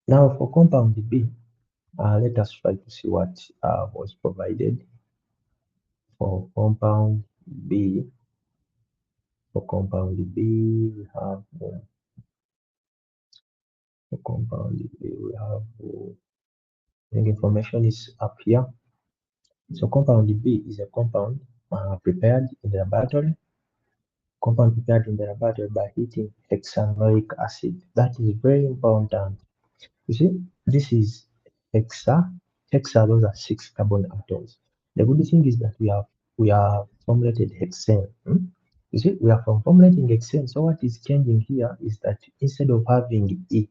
Now for compound B, let us try to see what was provided for compound B. For compound B, we have for compound B, we have the information is up here. So compound B is a compound prepared in the laboratory. Compound prepared in the laboratory by heating hexanoic acid. That is very important. You see, this is hexa. Hexa, those are 6 carbon atoms. The good thing is that we are formulated hexane. You see, we are from formulating hexane. So what is changing here is that instead of having E,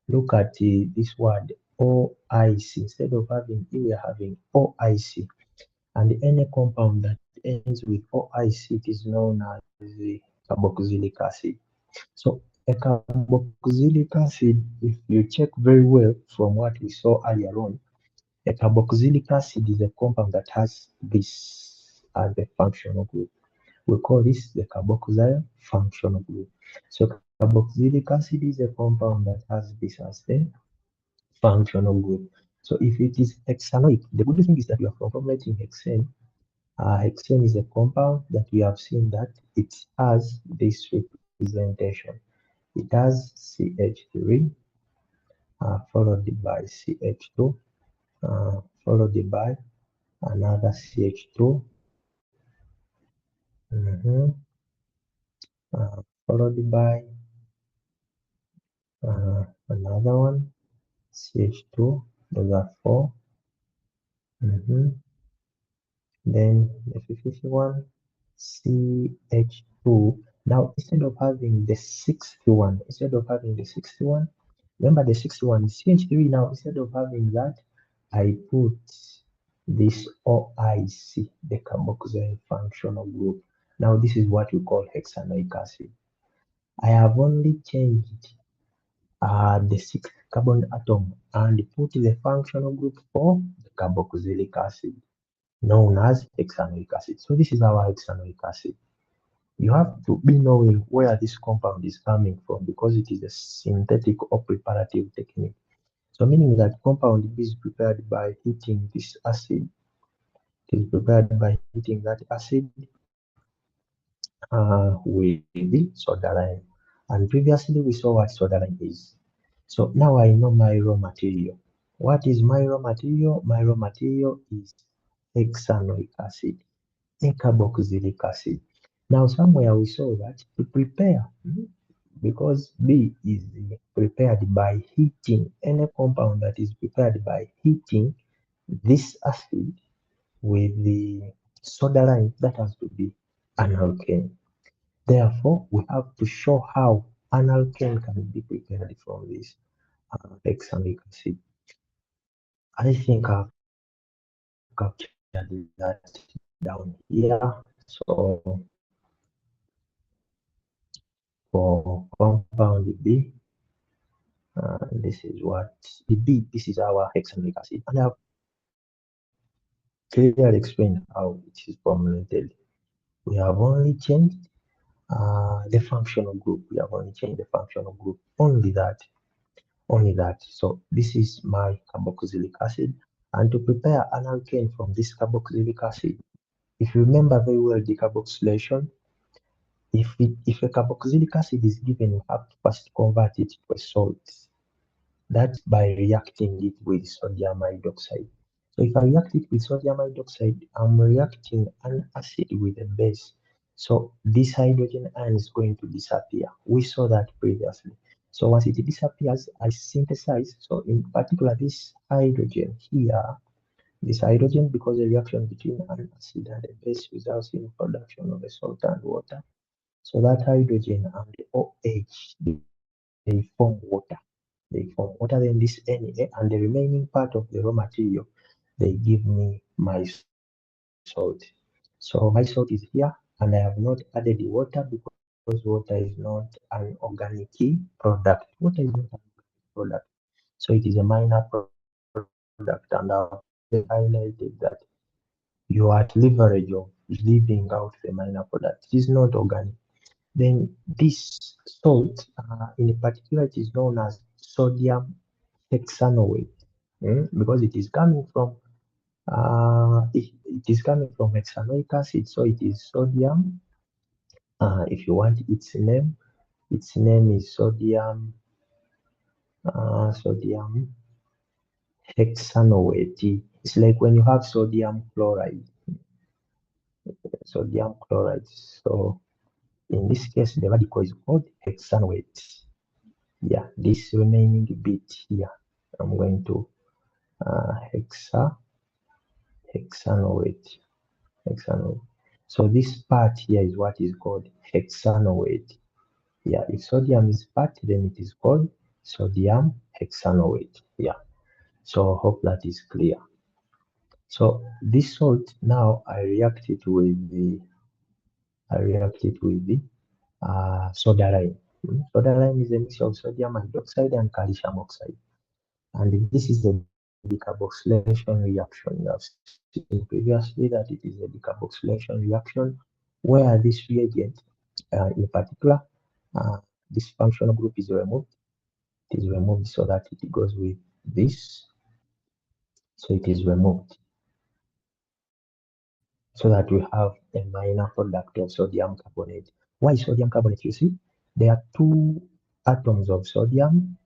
look at this word OIC. Instead of having E, we are having OIC. And any compound that ends with OIC, it is known as the carboxylic acid. So a carboxylic acid, if you check very well from what we saw earlier on, a carboxylic acid is a compound that has this as the functional group. We call this the carboxyl functional group. So carboxylic acid is a compound that has this as the functional group. So if it is hexanoic, the good thing is that we are formulating hexane. Hexane is a compound that we have seen that it has this representation. It has CH3 followed by CH2 followed by another CH2 followed by another one CH2. Those are 4. Then the fifth one CH2. Now instead of having the sixth one, remember the sixth one is CH3. Now instead of having that, I put this OIC, the carboxyl functional group. Now this is what we call hexanoic acid. I have only changed the sixth carbon atom and put the functional group for the carboxylic acid, known as hexanoic acid. So this is our hexanoic acid. You have to be knowing where this compound is coming from because it is a synthetic or preparative technique. So meaning that compound B is prepared by heating this acid. It is prepared by heating that acid with the soda lime. And previously we saw what soda lime is. So now I know my raw material. What is my raw material? My raw material is hexanoic acid and carboxylic acid. Now somewhere we saw that to prepare, because B is prepared by heating, any compound that is prepared by heating this acid with the soda lime, that has to be an alkane. Therefore, we have to show how an alkane can be prepared from this hexanoic acid. I think I've captured that down here. So for compound B, this is what the B, this is our hexanoic acid. And I've clearly explained how it is formulated. We have only changed the functional group. We have only changed the functional group. Only that. So this is my carboxylic acid. And to prepare an alkane from this carboxylic acid, if you remember very well the carboxylation, if a carboxylic acid is given, you have to first convert it to a salt. That's by reacting it with sodium hydroxide. So if I react it with sodium hydroxide, I'm reacting an acid with a base. So this hydrogen ion is going to disappear. We saw that previously. So once it disappears, I synthesize. So in particular, this hydrogen here, this hydrogen, because the reaction between an acid and a base results in production of a salt and water. So that hydrogen and the OH, they form water. Then this Na and the remaining part of the raw material, they give me my salt. So my salt is here, and I have not added the water because water is not an organic product. Water is not an organic product. So it is a minor product, and I've highlighted that you are at leverage of leaving out the minor product. It is not organic. Then this salt, in particular, it is known as sodium hexanoate, because it is coming from it is coming from hexanoic acid, so it is sodium. If you want its name is sodium hexanoate. It's like when you have sodium chloride. So in this case, the radical is called hexanoate. Yeah, this remaining bit here, I'm going to hexanoate. Hexanoate. So this part here is what is called hexanoate. Yeah, if sodium is part, then it is called sodium hexanoate. Yeah, so hope that is clear. So this salt now I react it with the soda lime. Soda lime is a mixture of sodium hydroxide and calcium oxide, and this is a decarboxylation reaction. You have seen previously that it is a decarboxylation reaction where this reagent, in particular, uh, this functional group is removed. It is removed so that it goes with this. So it is removed so that we have a minor product of sodium carbonate. Why sodium carbonate? You see, there are two atoms of sodium.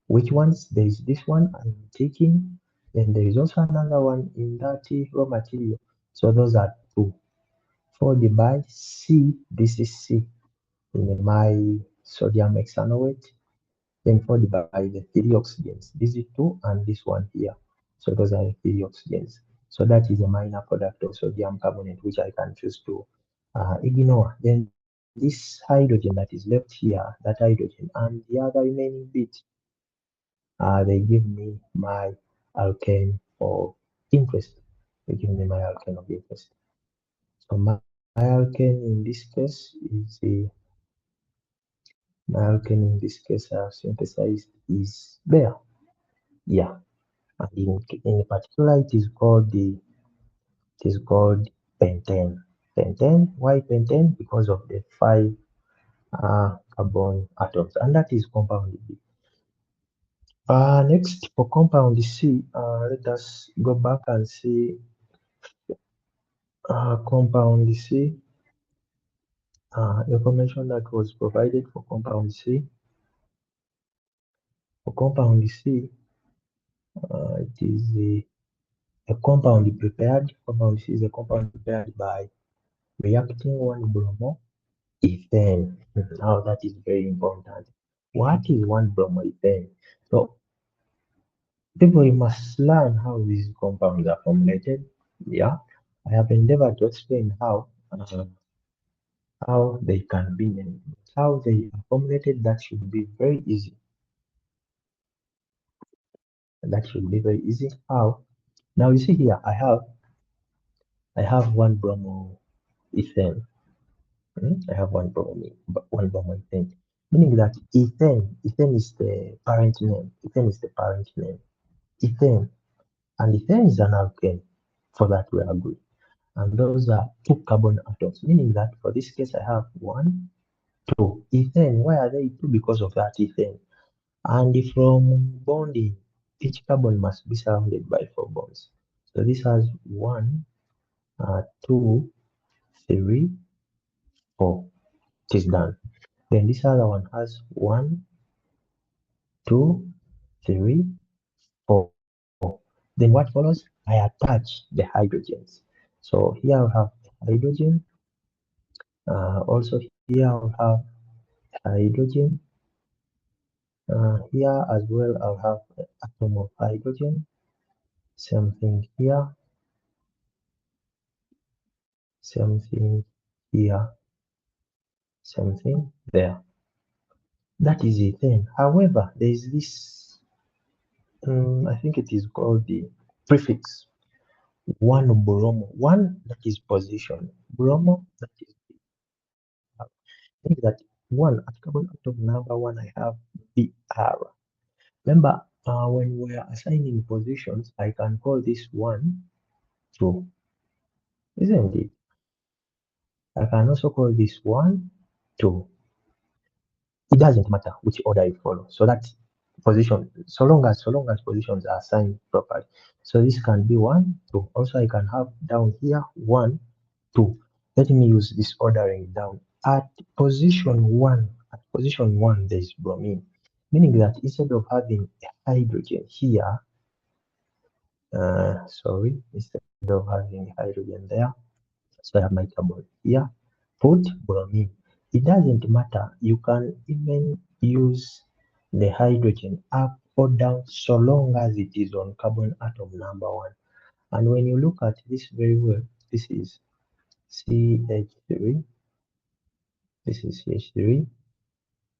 Which ones? There is this one I'm taking, and there is also another one in that raw material. So those are two. Followed by C, this is C in my sodium hexanoate, then followed by the three oxygens. This is two, and this one here. So those are the three oxygens. So that is a minor product of sodium carbonate, which I can choose to ignore. Then this hydrogen that is left here, that hydrogen, and the other remaining bit, they give me my alkane of interest. They give me my alkane of interest. So my alkane in this case is the my alkane in this case synthesized is there. Yeah. And in particular it is called pentane. Pentane, why pentane? Because of the five carbon atoms, and that is compound B. Next for compound C, let us go back and see compound C, information that was provided for compound C. For compound C, it is a compound prepared. Compound C is a compound prepared by reacting one bromo ethane. Now that is very important. What is one bromo ethane? So people must learn how these compounds are formulated. Yeah, I have endeavored to explain how they can be named, how they are formulated. That should be very easy. That should be very easy. How? Now you see here, I have one bromo ethane. I have one bromo ethane, meaning that ethane is the parent name. Ethane is the parent name. Ethane, and ethane is an alkane. For that we agree. And those are two carbon atoms, meaning that for this case I have one, two. Ethane, why are they two? Because of that ethane. And from bonding, each carbon must be surrounded by four bonds. So this has one, two, three, four. It is done. Then this other one has one, two, three, four. Then what follows? I attach the hydrogens. So here I have hydrogen. Also here I have hydrogen. Here as well I'll have an atom of hydrogen. Same thing here. Same thing here. Same thing there. That is a thing. However, there is this, I think it is called the prefix one bromo. One that is position. Bromo that is, I think that one at carbon atom number one, I have Br. Remember, when we are assigning positions, I can call this one, two, isn't it? I can also call this one, 2. It doesn't matter which order you follow. So that position, so long as positions are assigned properly. So this can be 1, 2. Also, I can have down here 1, 2. Let me use this ordering down. At position 1, there is bromine, meaning that instead of having a hydrogen here, instead of having hydrogen there, so I have my carbon here, put bromine. It doesn't matter. You can even use the hydrogen up or down so long as it is on carbon atom number 1. And when you look at this very well, this is CH3, this is CH3,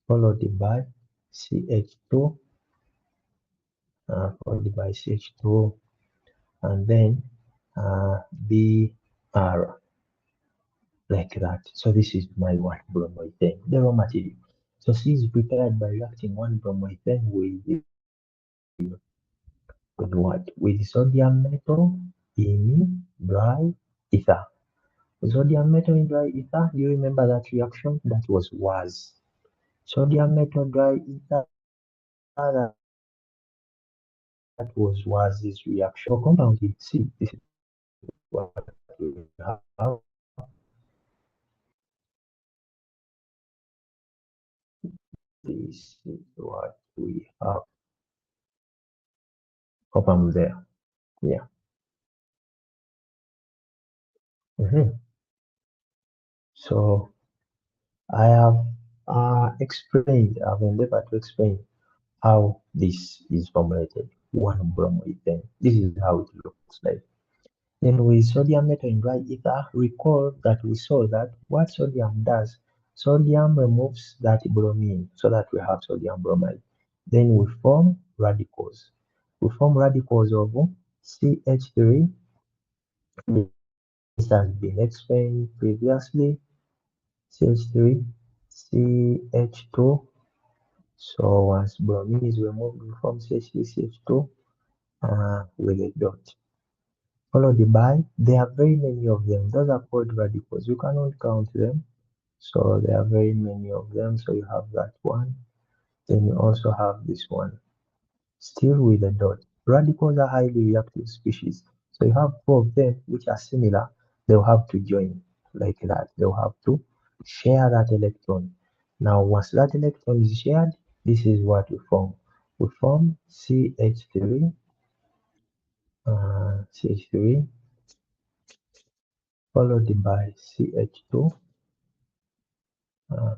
followed by CH2, followed by CH2, and then Br, like that. So this is my 1 bromoethane, the raw material. So C is prepared by reacting 1 bromoethane with what? With sodium metal in dry ether. Sodium metal in dry ether, do you remember that reaction? That was WAS. Sodium metal dry ether, that was WAS's reaction. For compound C, this is what we have. This is what we have. Compound there. Yeah. So I have explained, I've endeavored to explain how this is formulated. 1 bromoethane. This is how it looks like. Then with sodium metal in dry ether, recall that we saw that what sodium does, sodium removes that bromine so that we have sodium bromide. Then we form radicals. We form radicals of CH3. This has been explained previously. CH3, CH2. So once bromine is removed, we form CH3, CH2 with a dot. Followed by, there are very many of them. Those are called radicals. You cannot count them. So there are very many of them. So you have that one. Then you also have this one. Still with a dot. Radicals are highly reactive species. So you have 4 of them which are similar. They'll have to join like that. They'll have to share that electron. Now, once that electron is shared, this is what we form. We form CH3, CH3, followed by CH2,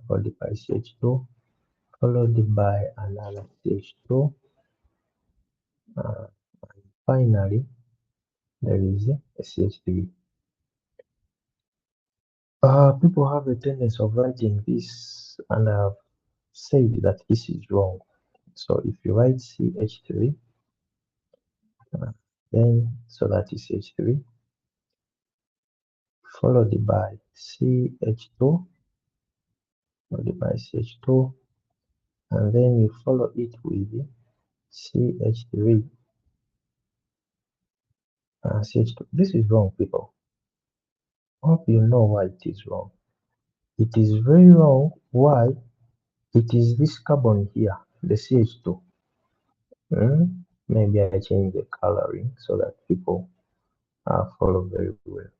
followed by CH2, followed by another CH2. Finally, there is a CH3. People have a tendency of writing this, and I've said that this is wrong. So if you write CH3, then so that is CH3, followed by CH2, followed by CH2, and then you follow it with CH3, CH2. This is wrong, people. Hope you know why it is wrong. It is very wrong. Why? It is this carbon here, the CH2. Maybe I change the coloring so that people follow very well.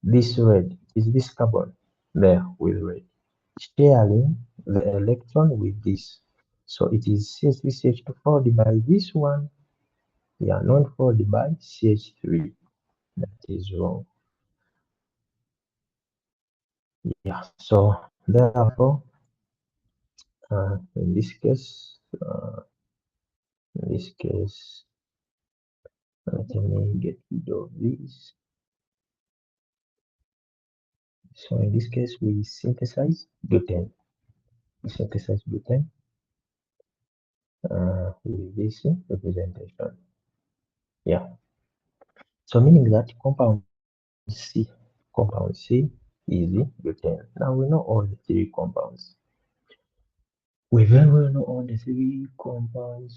This red is this carbon there with red, sharing the electron with this. So it is CH3CH2 followed by this one. Yeah, not followed by CH3. That is wrong. Yeah, so therefore, in this case, let me get rid of this. So in this case, we synthesize butane. We synthesize butane with this representation. Yeah. So meaning that compound C is butane. Now we know all the 3 compounds. We very well know all the 3 compounds.